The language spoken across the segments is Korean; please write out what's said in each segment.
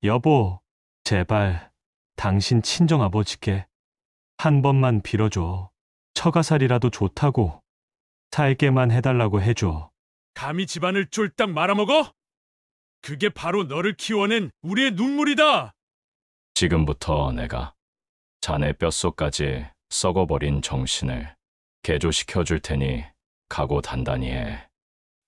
여보, 제발 당신 친정아버지께 한 번만 빌어줘. 처가살이라도 좋다고 살게만 해달라고 해줘. 감히 집안을 쫄딱 말아먹어? 그게 바로 너를 키워낸 우리의 눈물이다. 지금부터 내가 자네 뼛속까지 썩어버린 정신을 개조시켜 줄 테니 각오 단단히 해.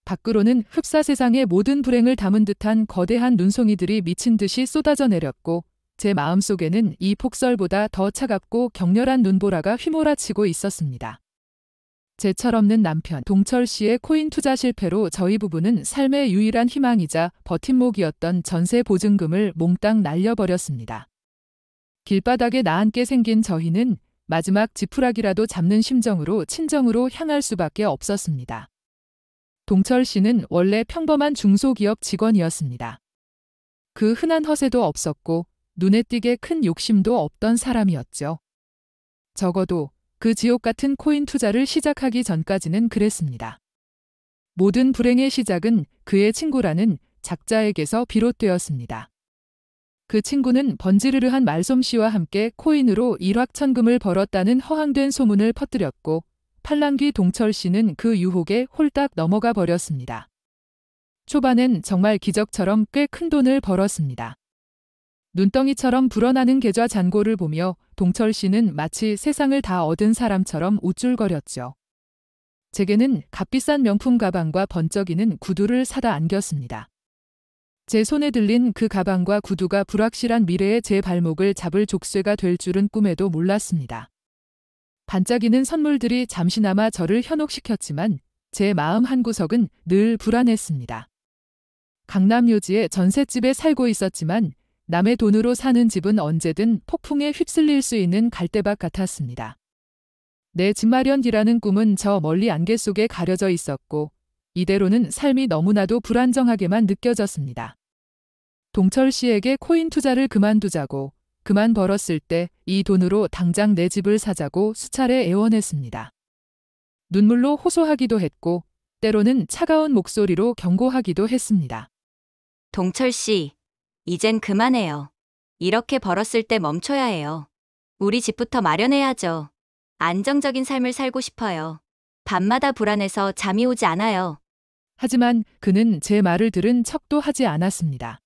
밖으로는 흡사 세상의 모든 불행을 담은 듯한 거대한 눈송이들이 미친 듯이 쏟아져 내렸고 제 마음속에는 이 폭설보다 더 차갑고 격렬한 눈보라가 휘몰아치고 있었습니다. 제 철없는 남편 동철 씨의 코인 투자 실패로 저희 부부는 삶의 유일한 희망이자 버팀목이었던 전세 보증금을 몽땅 날려버렸습니다. 길바닥에 나앉게 생긴 저희는 마지막 지푸라기라도 잡는 심정으로 친정으로 향할 수밖에 없었습니다. 동철 씨는 원래 평범한 중소기업 직원이었습니다. 그 흔한 허세도 없었고 눈에 띄게 큰 욕심도 없던 사람이었죠. 적어도 그 지옥 같은 코인 투자를 시작하기 전까지는 그랬습니다. 모든 불행의 시작은 그의 친구라는 작자에게서 비롯되었습니다. 그 친구는 번지르르한 말솜씨와 함께 코인으로 일확천금을 벌었다는 허황된 소문을 퍼뜨렸고 팔랑귀 동철 씨는 그 유혹에 홀딱 넘어가 버렸습니다. 초반엔 정말 기적처럼 꽤 큰 돈을 벌었습니다. 눈덩이처럼 불어나는 계좌 잔고를 보며 동철 씨는 마치 세상을 다 얻은 사람처럼 우쭐거렸죠. 제게는 값비싼 명품 가방과 번쩍이는 구두를 사다 안겼습니다. 제 손에 들린 그 가방과 구두가 불확실한 미래의 제 발목을 잡을 족쇄가 될 줄은 꿈에도 몰랐습니다. 반짝이는 선물들이 잠시나마 저를 현혹시켰지만 제 마음 한구석은 늘 불안했습니다. 강남 요지의 전셋집에 살고 있었지만 남의 돈으로 사는 집은 언제든 폭풍에 휩쓸릴 수 있는 갈대밭 같았습니다. 내 집 마련이라는 꿈은 저 멀리 안개 속에 가려져 있었고 이대로는 삶이 너무나도 불안정하게만 느껴졌습니다. 동철 씨에게 코인 투자를 그만두자고 그만 벌었을 때 이 돈으로 당장 내 집을 사자고 수차례 애원했습니다. 눈물로 호소하기도 했고 때로는 차가운 목소리로 경고하기도 했습니다. 동철 씨, 이젠 그만해요. 이렇게 벌었을 때 멈춰야 해요. 우리 집부터 마련해야죠. 안정적인 삶을 살고 싶어요. 밤마다 불안해서 잠이 오지 않아요. 하지만 그는 제 말을 들은 척도 하지 않았습니다.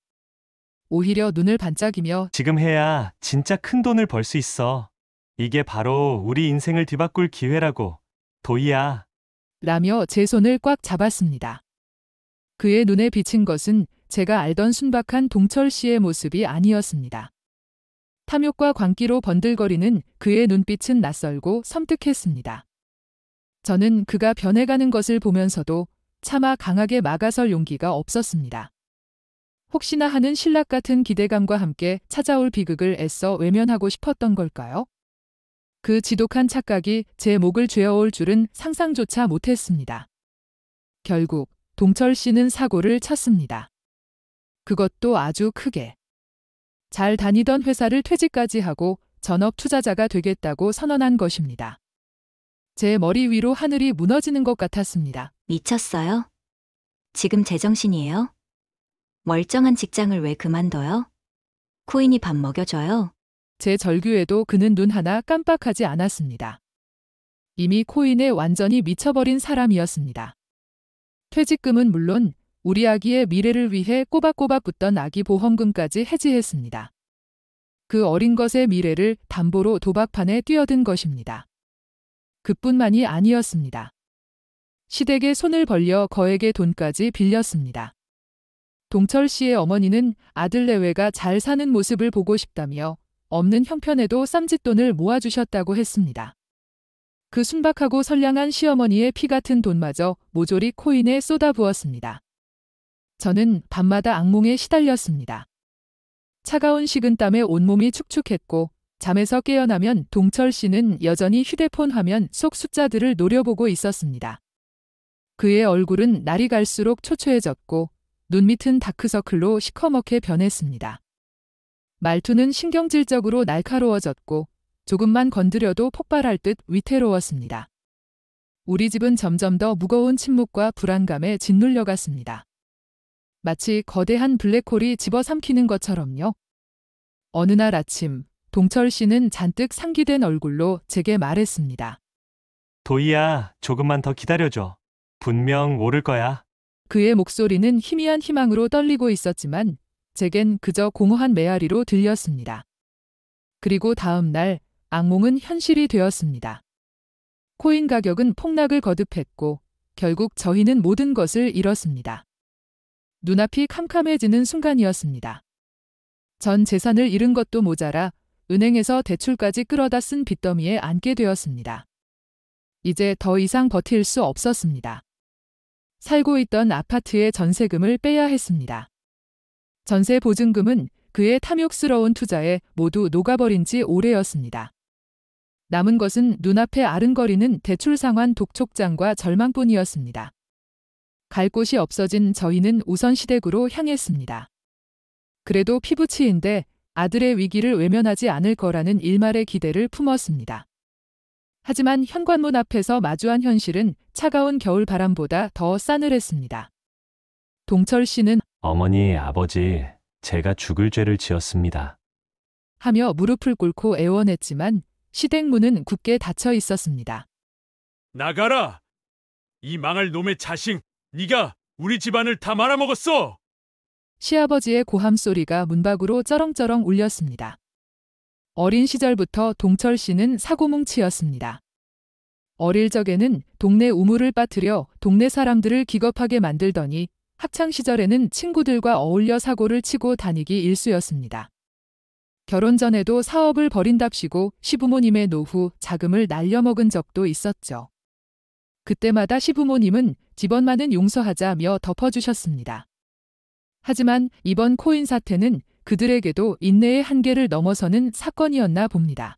오히려 눈을 반짝이며 지금 해야 진짜 큰 돈을 벌 수 있어. 이게 바로 우리 인생을 뒤바꿀 기회라고. 도희야. 라며 제 손을 꽉 잡았습니다. 그의 눈에 비친 것은 제가 알던 순박한 동철 씨의 모습이 아니었습니다. 탐욕과 광기로 번들거리는 그의 눈빛은 낯설고 섬뜩했습니다. 저는 그가 변해가는 것을 보면서도 차마 강하게 막아설 용기가 없었습니다. 혹시나 하는 신락 같은 기대감과 함께 찾아올 비극을 애써 외면하고 싶었던 걸까요? 그 지독한 착각이 제 목을 죄어올 줄은 상상조차 못했습니다. 결국 동철 씨는 사고를 쳤습니다. 그것도 아주 크게. 잘 다니던 회사를 퇴직까지 하고 전업 투자자가 되겠다고 선언한 것입니다. 제 머리 위로 하늘이 무너지는 것 같았습니다. 미쳤어요? 지금 제정신이에요? 멀쩡한 직장을 왜 그만둬요? 코인이 밥 먹여줘요? 제 절규에도 그는 눈 하나 깜빡하지 않았습니다. 이미 코인에 완전히 미쳐버린 사람이었습니다. 퇴직금은 물론 우리 아기의 미래를 위해 꼬박꼬박 붙던 아기 보험금까지 해지했습니다. 그 어린 것의 미래를 담보로 도박판에 뛰어든 것입니다. 그뿐만이 아니었습니다. 시댁에 손을 벌려 거액의 돈까지 빌렸습니다. 동철 씨의 어머니는 아들 내외가 잘 사는 모습을 보고 싶다며 없는 형편에도 쌈짓돈을 모아주셨다고 했습니다. 그 순박하고 선량한 시어머니의 피 같은 돈마저 모조리 코인에 쏟아부었습니다. 저는 밤마다 악몽에 시달렸습니다. 차가운 식은땀에 온몸이 축축했고 잠에서 깨어나면 동철 씨는 여전히 휴대폰 화면 속 숫자들을 노려보고 있었습니다. 그의 얼굴은 날이 갈수록 초췌해졌고 눈 밑은 다크서클로 시커멓게 변했습니다. 말투는 신경질적으로 날카로워졌고 조금만 건드려도 폭발할 듯 위태로웠습니다. 우리 집은 점점 더 무거운 침묵과 불안감에 짓눌려갔습니다. 마치 거대한 블랙홀이 집어삼키는 것처럼요. 어느 날 아침, 동철 씨는 잔뜩 상기된 얼굴로 제게 말했습니다. 도희야, 조금만 더 기다려줘. 분명 오를 거야. 그의 목소리는 희미한 희망으로 떨리고 있었지만 제겐 그저 공허한 메아리로 들렸습니다. 그리고 다음 날 악몽은 현실이 되었습니다. 코인 가격은 폭락을 거듭했고 결국 저희는 모든 것을 잃었습니다. 눈앞이 캄캄해지는 순간이었습니다. 전 재산을 잃은 것도 모자라 은행에서 대출까지 끌어다 쓴 빚더미에 앉게 되었습니다. 이제 더 이상 버틸 수 없었습니다. 살고 있던 아파트의 전세금을 빼야 했습니다. 전세 보증금은 그의 탐욕스러운 투자에 모두 녹아버린 지 오래였습니다. 남은 것은 눈앞에 아른거리는 대출 상환 독촉장과 절망뿐이었습니다. 갈 곳이 없어진 저희는 우선 시댁으로 향했습니다. 그래도 피부치인데 아들의 위기를 외면하지 않을 거라는 일말의 기대를 품었습니다. 하지만 현관문 앞에서 마주한 현실은 차가운 겨울 바람보다 더 싸늘했습니다. 동철 씨는 어머니, 아버지, 제가 죽을 죄를 지었습니다. 하며 무릎을 꿇고 애원했지만 시댁 문은 굳게 닫혀 있었습니다. 나가라! 이 망할 놈의 자식! 네가 우리 집안을 다 말아먹었어! 시아버지의 고함 소리가 문 밖으로 쩌렁쩌렁 울렸습니다. 어린 시절부터 동철 씨는 사고뭉치였습니다. 어릴 적에는 동네 우물을 빠뜨려 동네 사람들을 기겁하게 만들더니 학창 시절에는 친구들과 어울려 사고를 치고 다니기 일쑤였습니다. 결혼 전에도 사업을 벌인답시고 시부모님의 노후, 자금을 날려먹은 적도 있었죠. 그때마다 시부모님은 집원만은 용서하자며 덮어주셨습니다. 하지만 이번 코인 사태는 그들에게도 인내의 한계를 넘어서는 사건이었나 봅니다.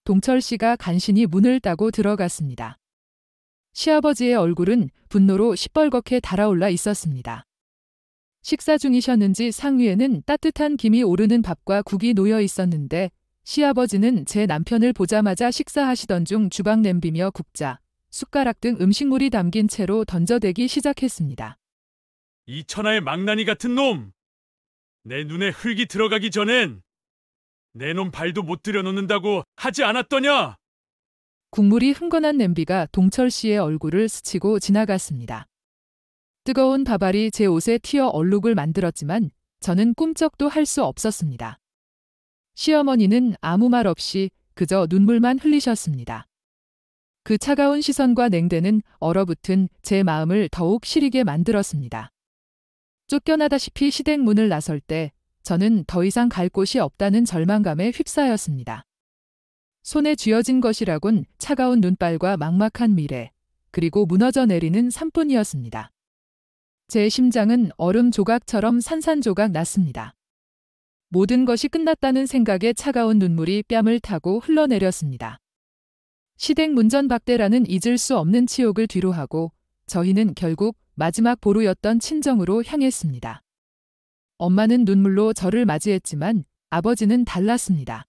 동철 씨가 간신히 문을 따고 들어갔습니다. 시아버지의 얼굴은 분노로 시뻘겋게 달아올라 있었습니다. 식사 중이셨는지 상위에는 따뜻한 김이 오르는 밥과 국이 놓여 있었는데 시아버지는 제 남편을 보자마자 식사하시던 중 주방 냄비며 국자, 숟가락 등 음식물이 담긴 채로 던져대기 시작했습니다. 이 천하의 망나니 같은 놈! 내 눈에 흙이 들어가기 전엔 내 놈 발도 못 들여놓는다고 하지 않았더냐? 국물이 흥건한 냄비가 동철 씨의 얼굴을 스치고 지나갔습니다. 뜨거운 밥알이 제 옷에 튀어 얼룩을 만들었지만 저는 꿈쩍도 할 수 없었습니다. 시어머니는 아무 말 없이 그저 눈물만 흘리셨습니다. 그 차가운 시선과 냉대는 얼어붙은 제 마음을 더욱 시리게 만들었습니다. 쫓겨나다시피 시댁 문을 나설 때 저는 더 이상 갈 곳이 없다는 절망감에 휩싸였습니다. 손에 쥐어진 것이라곤 차가운 눈발과 막막한 미래, 그리고 무너져 내리는 산뿐이었습니다. 제 심장은 얼음 조각처럼 산산조각 났습니다. 모든 것이 끝났다는 생각에 차가운 눈물이 뺨을 타고 흘러내렸습니다. 시댁 문전박대라는 잊을 수 없는 치욕을 뒤로하고 저희는 결국 마지막 보루였던 친정으로 향했습니다. 엄마는 눈물로 저를 맞이했지만 아버지는 달랐습니다.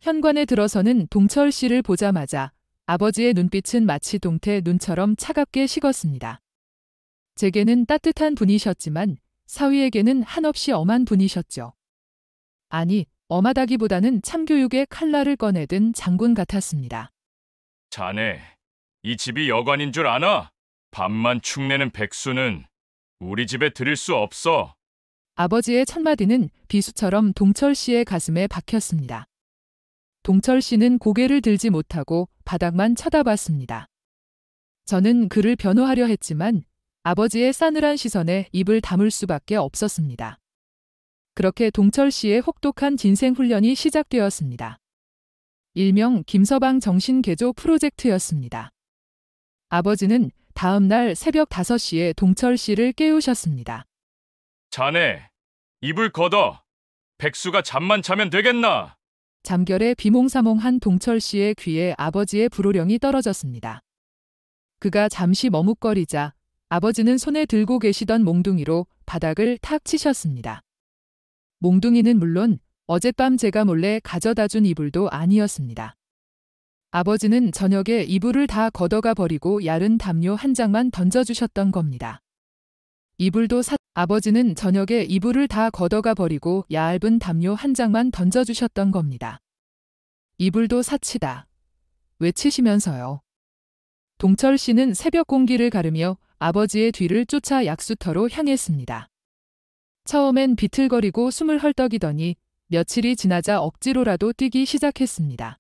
현관에 들어서는 동철 씨를 보자마자 아버지의 눈빛은 마치 동태 눈처럼 차갑게 식었습니다. 제게는 따뜻한 분이셨지만 사위에게는 한없이 엄한 분이셨죠. 아니, 엄하다기보다는 참교육의 칼날을 꺼내든 장군 같았습니다. 자네, 이 집이 여관인 줄 아나? 밥만 축내는 백수는 우리 집에 들일 수 없어. 아버지의 첫마디는 비수처럼 동철 씨의 가슴에 박혔습니다. 동철 씨는 고개를 들지 못하고 바닥만 쳐다봤습니다. 저는 그를 변호하려 했지만 아버지의 싸늘한 시선에 입을 다물 수밖에 없었습니다. 그렇게 동철 씨의 혹독한 진생훈련이 시작되었습니다. 일명 김서방 정신개조 프로젝트였습니다. 아버지는 다음 날 새벽 5시에 동철 씨를 깨우셨습니다. 자네, 입을 걷어. 백수가 잠만 자면 되겠나? 잠결에 비몽사몽한 동철 씨의 귀에 아버지의 불호령이 떨어졌습니다. 그가 잠시 머뭇거리자 아버지는 손에 들고 계시던 몽둥이로 바닥을 탁 치셨습니다. 몽둥이는 물론 어젯밤 제가 몰래 가져다 준 이불도 아니었습니다. 아버지는 저녁에 이불을 다 걷어가 버리고 야른 담요 한 장만 던져주셨던 겁니다. 이불도 아버지는 저녁에 이불을 다 걷어가 버리고 얇은 담요 한 장만 던져주셨던 겁니다. 이불도 사치다. 외치시면서요. 동철 씨는 새벽 공기를 가르며 아버지의 뒤를 쫓아 약수터로 향했습니다. 처음엔 비틀거리고 숨을 헐떡이더니 며칠이 지나자 억지로라도 뛰기 시작했습니다.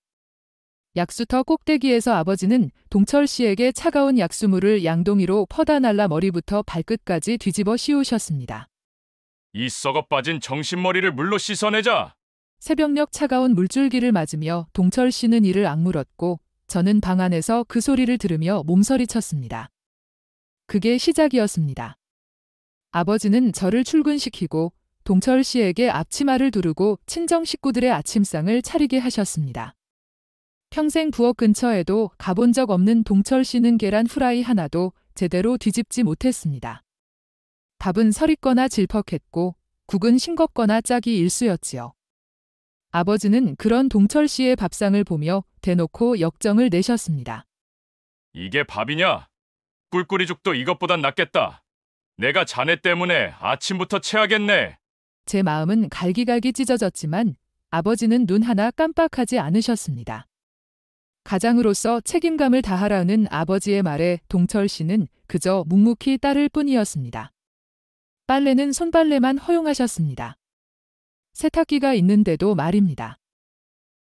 약수터 꼭대기에서 아버지는 동철 씨에게 차가운 약수물을 양동이로 퍼다 날라 머리부터 발끝까지 뒤집어 씌우셨습니다. 이 썩어 빠진 정신머리를 물로 씻어내자. 새벽녘 차가운 물줄기를 맞으며 동철 씨는 이를 악물었고 저는 방 안에서 그 소리를 들으며 몸서리쳤습니다. 그게 시작이었습니다. 아버지는 저를 출근시키고 동철 씨에게 앞치마를 두르고 친정 식구들의 아침상을 차리게 하셨습니다. 평생 부엌 근처에도 가본 적 없는 동철 씨는 계란 후라이 하나도 제대로 뒤집지 못했습니다. 밥은 서리거나 질퍽했고 국은 싱겁거나 짝이 일수였지요. 아버지는 그런 동철 씨의 밥상을 보며 대놓고 역정을 내셨습니다. 이게 밥이냐? 꿀꿀이죽도 이것보단 낫겠다. 내가 자네 때문에 아침부터 체하겠네. 제 마음은 갈기갈기 찢어졌지만 아버지는 눈 하나 깜빡하지 않으셨습니다. 가장으로서 책임감을 다하라는 아버지의 말에 동철 씨는 그저 묵묵히 따를 뿐이었습니다. 빨래는 손빨래만 허용하셨습니다. 세탁기가 있는데도 말입니다.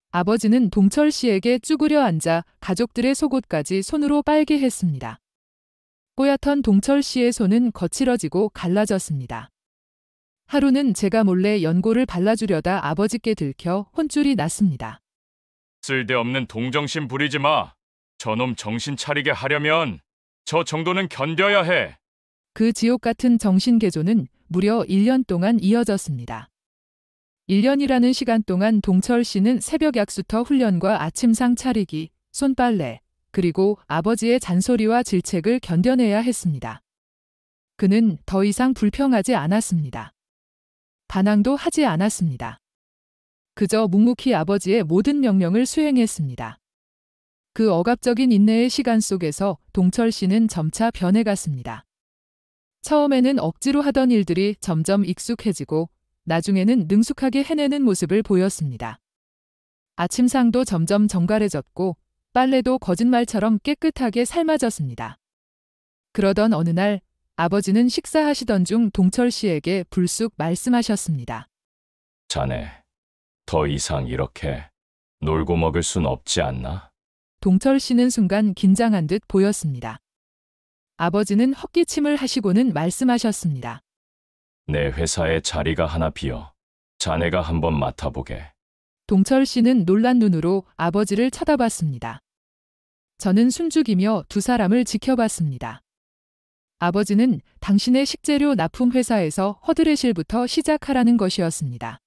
아버지는 동철 씨에게 쭈그려 앉아 가족들의 속옷까지 손으로 빨게 했습니다. 뽀얗던 동철 씨의 손은 거칠어지고 갈라졌습니다. 하루는 제가 몰래 연고를 발라주려다 아버지께 들켜 혼쭐이 났습니다. 쓸데없는 동정심 부리지 마. 저놈 정신 차리게 하려면 저 정도는 견뎌야 해. 그 지옥 같은 정신개조는 무려 1년 동안 이어졌습니다. 1년이라는 시간 동안 동철 씨는 새벽 약수터 훈련과 아침상 차리기, 손빨래, 그리고 아버지의 잔소리와 질책을 견뎌내야 했습니다. 그는 더 이상 불평하지 않았습니다. 반항도 하지 않았습니다. 그저 묵묵히 아버지의 모든 명령을 수행했습니다. 그 억압적인 인내의 시간 속에서 동철 씨는 점차 변해갔습니다. 처음에는 억지로 하던 일들이 점점 익숙해지고 나중에는 능숙하게 해내는 모습을 보였습니다. 아침상도 점점 정갈해졌고 빨래도 거짓말처럼 깨끗하게 삶아졌습니다. 그러던 어느 날 아버지는 식사하시던 중 동철 씨에게 불쑥 말씀하셨습니다. 자네, 더 이상 이렇게 놀고 먹을 순 없지 않나? 동철 씨는 순간 긴장한 듯 보였습니다. 아버지는 헛기침을 하시고는 말씀하셨습니다. 내 회사에 자리가 하나 비어. 자네가 한번 맡아보게. 동철 씨는 놀란 눈으로 아버지를 쳐다봤습니다. 저는 숨죽이며 두 사람을 지켜봤습니다. 아버지는 당신의 식재료 납품 회사에서 허드레실부터 시작하라는 것이었습니다.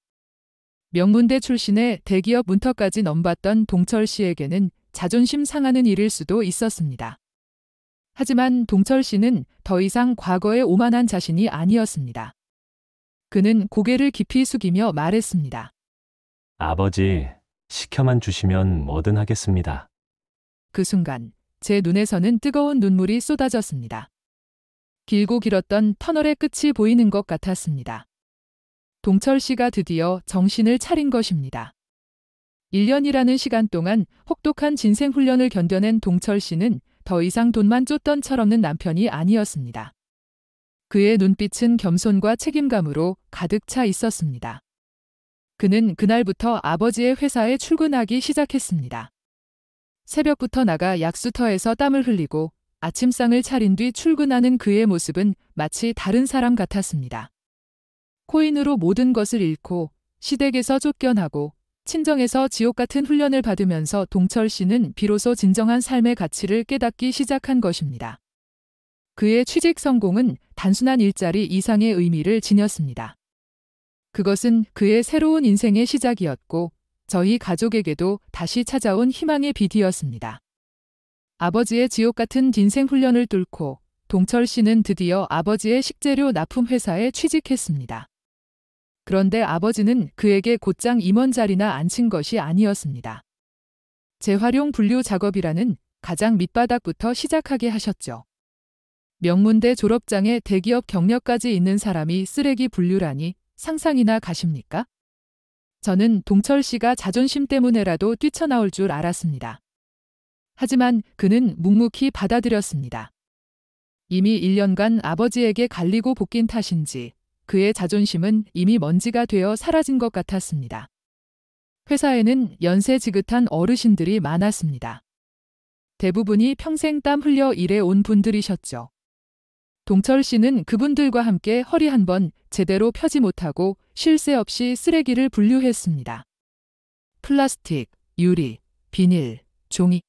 명문대 출신의 대기업 문턱까지 넘봤던 동철 씨에게는 자존심 상하는 일일 수도 있었습니다. 하지만 동철 씨는 더 이상 과거에 오만한 자신이 아니었습니다. 그는 고개를 깊이 숙이며 말했습니다. 아버지, 시켜만 주시면 뭐든 하겠습니다. 그 순간 제 눈에서는 뜨거운 눈물이 쏟아졌습니다. 길고 길었던 터널의 끝이 보이는 것 같았습니다. 동철 씨가 드디어 정신을 차린 것입니다. 1년이라는 시간 동안 혹독한 진생훈련을 견뎌낸 동철 씨는 더 이상 돈만 쫓던 철없는 남편이 아니었습니다. 그의 눈빛은 겸손과 책임감으로 가득 차 있었습니다. 그는 그날부터 아버지의 회사에 출근하기 시작했습니다. 새벽부터 나가 약수터에서 땀을 흘리고 아침상을 차린 뒤 출근하는 그의 모습은 마치 다른 사람 같았습니다. 코인으로 모든 것을 잃고 시댁에서 쫓겨나고 친정에서 지옥 같은 훈련을 받으면서 동철 씨는 비로소 진정한 삶의 가치를 깨닫기 시작한 것입니다. 그의 취직 성공은 단순한 일자리 이상의 의미를 지녔습니다. 그것은 그의 새로운 인생의 시작이었고 저희 가족에게도 다시 찾아온 희망의 빛이었습니다. 아버지의 지옥 같은 인생 훈련을 뚫고 동철 씨는 드디어 아버지의 식재료 납품 회사에 취직했습니다. 그런데 아버지는 그에게 곧장 임원 자리나 앉힌 것이 아니었습니다. 재활용 분류 작업이라는 가장 밑바닥부터 시작하게 하셨죠. 명문대 졸업장에 대기업 경력까지 있는 사람이 쓰레기 분류라니 상상이나 가십니까? 저는 동철 씨가 자존심 때문에라도 뛰쳐나올 줄 알았습니다. 하지만 그는 묵묵히 받아들였습니다. 이미 1년간 아버지에게 갈리고 볶인 탓인지 그의 자존심은 이미 먼지가 되어 사라진 것 같았습니다. 회사에는 연세 지긋한 어르신들이 많았습니다. 대부분이 평생 땀 흘려 일해 온 분들이셨죠. 동철 씨는 그분들과 함께 허리 한 번 제대로 펴지 못하고 쉴 새 없이 쓰레기를 분류했습니다. 플라스틱, 유리, 비닐, 종이.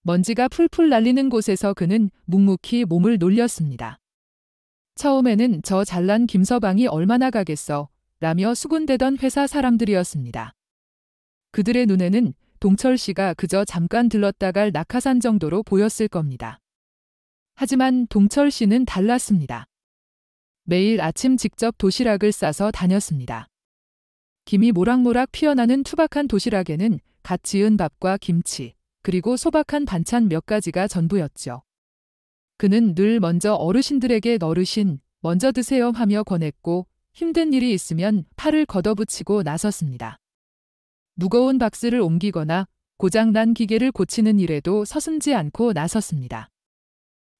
먼지가 풀풀 날리는 곳에서 그는 묵묵히 몸을 놀렸습니다. 처음에는 저 잘난 김서방이 얼마나 가겠어 라며 수군대던 회사 사람들이었습니다. 그들의 눈에는 동철 씨가 그저 잠깐 들렀다 갈 낙하산 정도로 보였을 겁니다. 하지만 동철 씨는 달랐습니다. 매일 아침 직접 도시락을 싸서 다녔습니다. 김이 모락모락 피어나는 투박한 도시락에는 갓 지은 밥과 김치, 그리고 소박한 반찬 몇 가지가 전부였죠. 그는 늘 먼저 어르신들에게 어르신, 먼저 드세요 하며 권했고 힘든 일이 있으면 팔을 걷어붙이고 나섰습니다. 무거운 박스를 옮기거나 고장난 기계를 고치는 일에도 서슴지 않고 나섰습니다.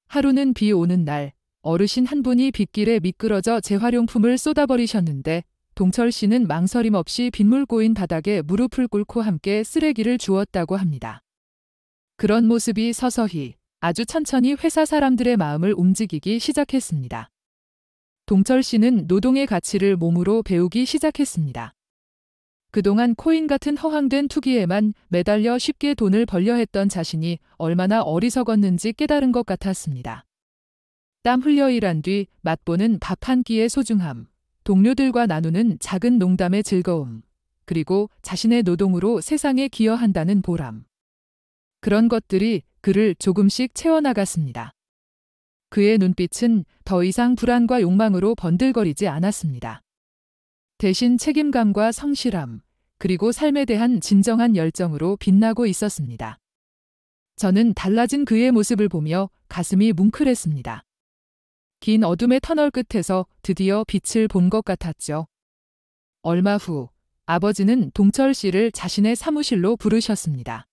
하루는 비 오는 날 어르신 한 분이 빗길에 미끄러져 재활용품을 쏟아버리셨는데 동철 씨는 망설임 없이 빗물 고인 바닥에 무릎을 꿇고 함께 쓰레기를 주웠다고 합니다. 그런 모습이 서서히 아주 천천히 회사 사람들의 마음을 움직이기 시작했습니다. 동철 씨는 노동의 가치를 몸으로 배우기 시작했습니다. 그동안 코인 같은 허황된 투기에만 매달려 쉽게 돈을 벌려 했던 자신이 얼마나 어리석었는지 깨달은 것 같았습니다. 땀 흘려 일한 뒤 맛보는 밥 한 끼의 소중함, 동료들과 나누는 작은 농담의 즐거움, 그리고 자신의 노동으로 세상에 기여한다는 보람. 그런 것들이 그를 조금씩 채워나갔습니다. 그의 눈빛은 더 이상 불안과 욕망으로 번들거리지 않았습니다. 대신 책임감과 성실함, 그리고 삶에 대한 진정한 열정으로 빛나고 있었습니다. 저는 달라진 그의 모습을 보며 가슴이 뭉클했습니다. 긴 어둠의 터널 끝에서 드디어 빛을 본 것 같았죠. 얼마 후 아버지는 동철 씨를 자신의 사무실로 부르셨습니다.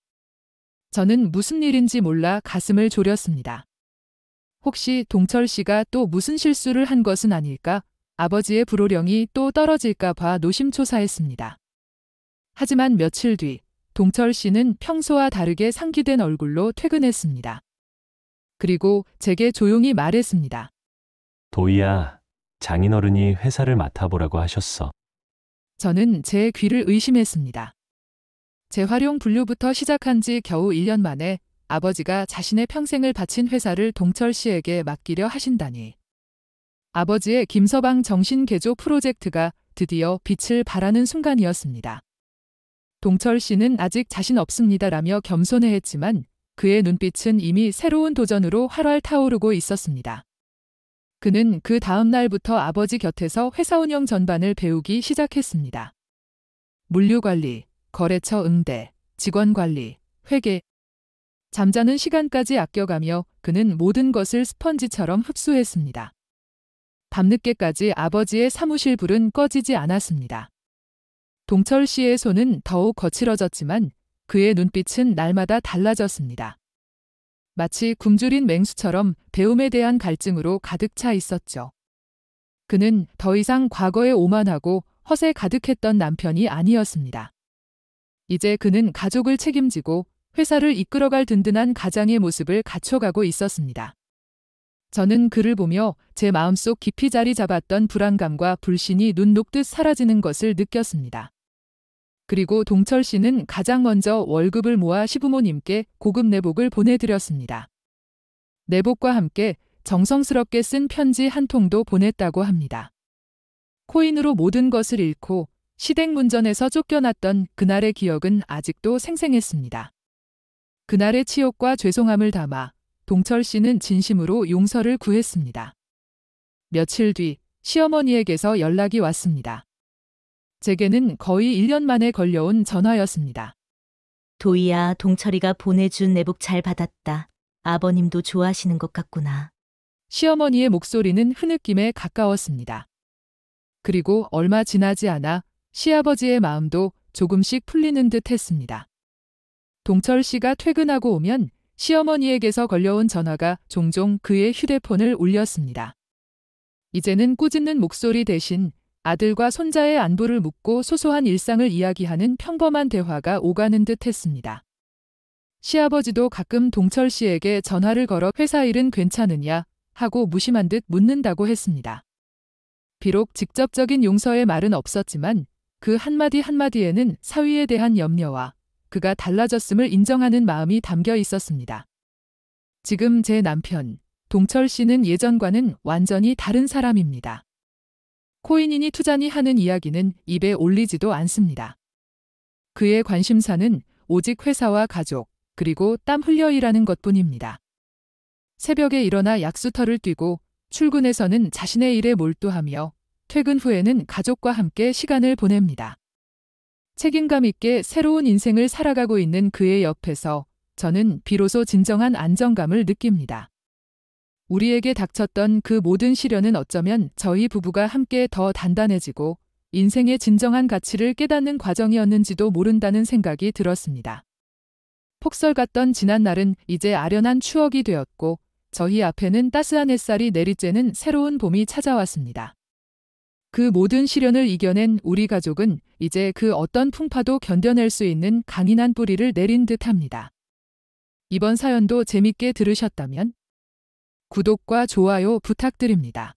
저는 무슨 일인지 몰라 가슴을 졸였습니다. 혹시 동철 씨가 또 무슨 실수를 한 것은 아닐까? 아버지의 불호령이 또 떨어질까 봐 노심초사했습니다. 하지만 며칠 뒤 동철 씨는 평소와 다르게 상기된 얼굴로 퇴근했습니다. 그리고 제게 조용히 말했습니다. 도희야, 장인어른이 회사를 맡아보라고 하셨어. 저는 제 귀를 의심했습니다. 재활용 분류부터 시작한 지 겨우 1년 만에 아버지가 자신의 평생을 바친 회사를 동철 씨에게 맡기려 하신다니. 아버지의 김서방 정신개조 프로젝트가 드디어 빛을 발하는 순간이었습니다. 동철 씨는 아직 자신 없습니다라며 겸손해했지만 그의 눈빛은 이미 새로운 도전으로 활활 타오르고 있었습니다. 그는 그 다음 날부터 아버지 곁에서 회사 운영 전반을 배우기 시작했습니다. 물류관리, 거래처 응대, 직원관리, 회계. 잠자는 시간까지 아껴가며 그는 모든 것을 스펀지처럼 흡수했습니다. 밤늦게까지 아버지의 사무실 불은 꺼지지 않았습니다. 동철 씨의 손은 더욱 거칠어졌지만 그의 눈빛은 날마다 달라졌습니다. 마치 굶주린 맹수처럼 배움에 대한 갈증으로 가득 차 있었죠. 그는 더 이상 과거에 오만하고 허세 가득했던 남편이 아니었습니다. 이제 그는 가족을 책임지고 회사를 이끌어갈 든든한 가장의 모습을 갖춰가고 있었습니다. 저는 그를 보며 제 마음속 깊이 자리 잡았던 불안감과 불신이 눈 녹듯 사라지는 것을 느꼈습니다. 그리고 동철 씨는 가장 먼저 월급을 모아 시부모님께 고급 내복을 보내드렸습니다. 내복과 함께 정성스럽게 쓴 편지 한 통도 보냈다고 합니다. 코인으로 모든 것을 잃고 시댁문전에서 쫓겨났던 그날의 기억은 아직도 생생했습니다. 그날의 치욕과 죄송함을 담아 동철 씨는 진심으로 용서를 구했습니다. 며칠 뒤 시어머니에게서 연락이 왔습니다. 제게는 거의 1년 만에 걸려온 전화였습니다. 도희야, 동철이가 보내준 내복 잘 받았다. 아버님도 좋아하시는 것 같구나. 시어머니의 목소리는 흐느낌에 가까웠습니다. 그리고 얼마 지나지 않아 시아버지의 마음도 조금씩 풀리는 듯 했습니다. 동철 씨가 퇴근하고 오면 시어머니에게서 걸려온 전화가 종종 그의 휴대폰을 울렸습니다. 이제는 꾸짖는 목소리 대신 아들과 손자의 안부를 묻고 소소한 일상을 이야기하는 평범한 대화가 오가는 듯 했습니다. 시아버지도 가끔 동철 씨에게 전화를 걸어 회사 일은 괜찮으냐 하고 무심한 듯 묻는다고 했습니다. 비록 직접적인 용서의 말은 없었지만 그 한마디 한마디에는 사위에 대한 염려와 그가 달라졌음을 인정하는 마음이 담겨 있었습니다. 지금 제 남편, 동철 씨는 예전과는 완전히 다른 사람입니다. 코인이니 투자니 하는 이야기는 입에 올리지도 않습니다. 그의 관심사는 오직 회사와 가족, 그리고 땀 흘려 일하는 것뿐입니다. 새벽에 일어나 약수터를 뛰고 출근해서는 자신의 일에 몰두하며 퇴근 후에는 가족과 함께 시간을 보냅니다. 책임감 있게 새로운 인생을 살아가고 있는 그의 옆에서 저는 비로소 진정한 안정감을 느낍니다. 우리에게 닥쳤던 그 모든 시련은 어쩌면 저희 부부가 함께 더 단단해지고 인생의 진정한 가치를 깨닫는 과정이었는지도 모른다는 생각이 들었습니다. 폭설 같던 지난 날은 이제 아련한 추억이 되었고 저희 앞에는 따스한 햇살이 내리쬐는 새로운 봄이 찾아왔습니다. 그 모든 시련을 이겨낸 우리 가족은 이제 그 어떤 풍파도 견뎌낼 수 있는 강인한 뿌리를 내린 듯합니다. 이번 사연도 재밌게 들으셨다면 구독과 좋아요 부탁드립니다.